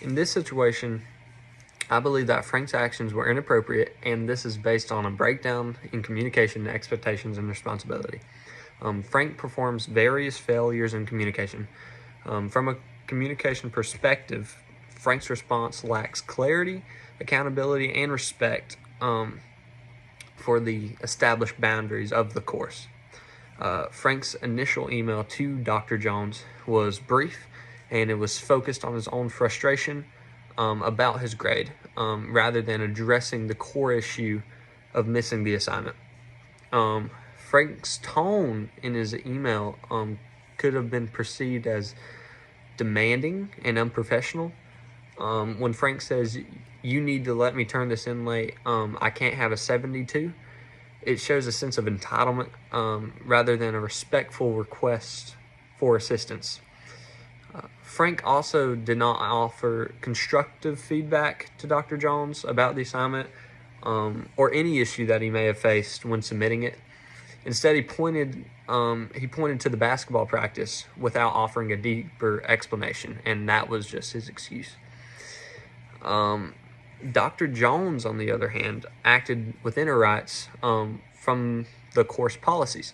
In this situation, I believe that Frank's actions were inappropriate, and this is based on a breakdown in communication, expectations, and responsibility. Frank performs various failures in communication. From a communication perspective, Frank's response lacks clarity, accountability, and respect for the established boundaries of the course. Frank's initial email to Dr. Jones was brief, and it was focused on his own frustration about his grade, rather than addressing the core issue of missing the assignment. Frank's tone in his email could have been perceived as demanding and unprofessional. When Frank says, "You need to let me turn this in late, I can't have a 72," it shows a sense of entitlement rather than a respectful request for assistance. Frank also did not offer constructive feedback to Dr. Jones about the assignment or any issue that he may have faced when submitting it. Instead, he pointed to the basketball practice without offering a deeper explanation, and that was just his excuse. Dr. Jones, on the other hand, acted within her rights from the course policies.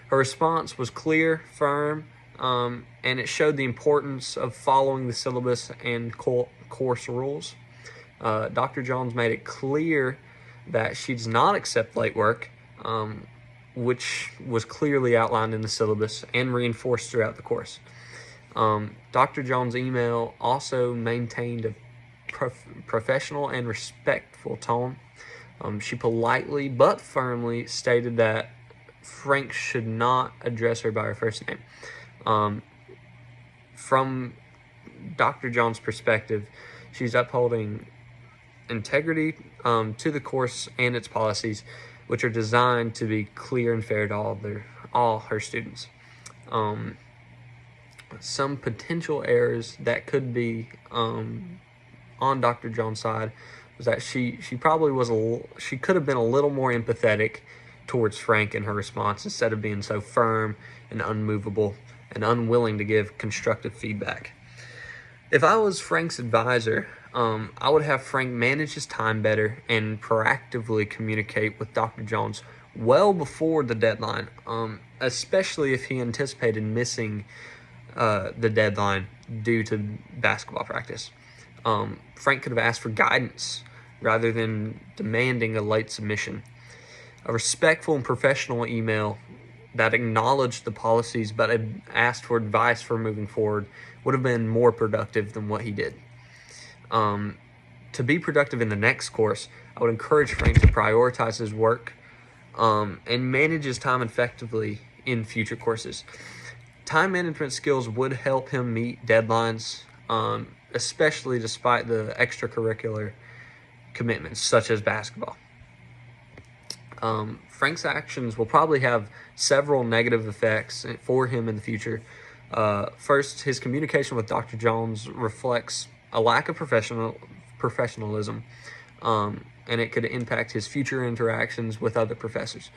Her response was clear, firm, and it showed the importance of following the syllabus and course rules. Dr. Jones made it clear that she does not accept late work, which was clearly outlined in the syllabus and reinforced throughout the course. Dr. Jones' email also maintained a professional and respectful tone. She politely but firmly stated that Frank should not address her by her first name. From Dr. Jones' perspective, she's upholding integrity to the course and its policies, which are designed to be clear and fair to all her students. Some potential errors that could be on Dr. Jones' side was that she probably she could have been a little more empathetic towards Frank in her response instead of being so firm and unmovable and unwilling to give constructive feedback. If I was Frank's advisor, I would have Frank manage his time better and proactively communicate with Dr. Jones well before the deadline, especially if he anticipated missing the deadline due to basketball practice. Frank could have asked for guidance rather than demanding a late submission. A respectful and professional email that acknowledged the policies but had asked for advice for moving forward would have been more productive than what he did. To be productive in the next course, I would encourage Frank to prioritize his work and manage his time effectively in future courses. Time management skills would help him meet deadlines, especially despite the extracurricular commitments such as basketball. Frank's actions will probably have several negative effects for him in the future. First, his communication with Dr. Jones reflects a lack of professionalism, and it could impact his future interactions with other professors.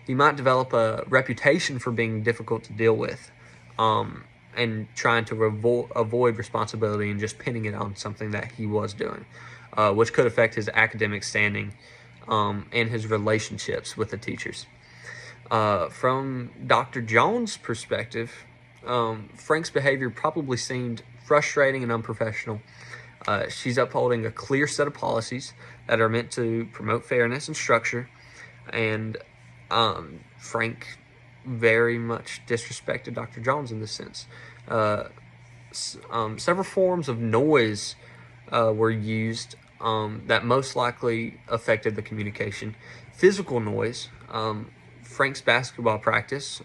He might develop a reputation for being difficult to deal with, and trying to avoid responsibility and just pinning it on something that he was doing, which could affect his academic standing and his relationships with the teachers. From Dr. Jones' perspective, Frank's behavior probably seemed frustrating and unprofessional. She's upholding a clear set of policies that are meant to promote fairness and structure, and Frank very much disrespected Dr. Jones in this sense. Several forms of noise were used that most likely affected the communication. Physical noise, Frank's basketball practice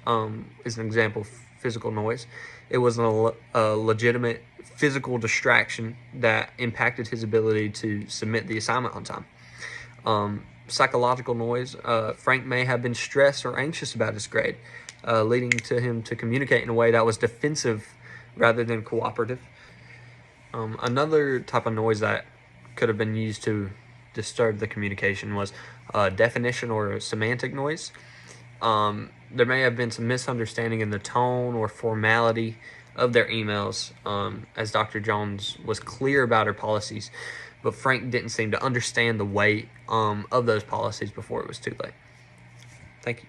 is an example of physical noise. It was a legitimate physical distraction that impacted his ability to submit the assignment on time. Psychological noise, Frank may have been stressed or anxious about his grade, leading to him to communicate in a way that was defensive rather than cooperative. Another type of noise that could have been used to disturb the communication was definition or semantic noise. There may have been some misunderstanding in the tone or formality of their emails, as Dr. Jones was clear about her policies, but Frank didn't seem to understand the weight of those policies before it was too late. Thank you.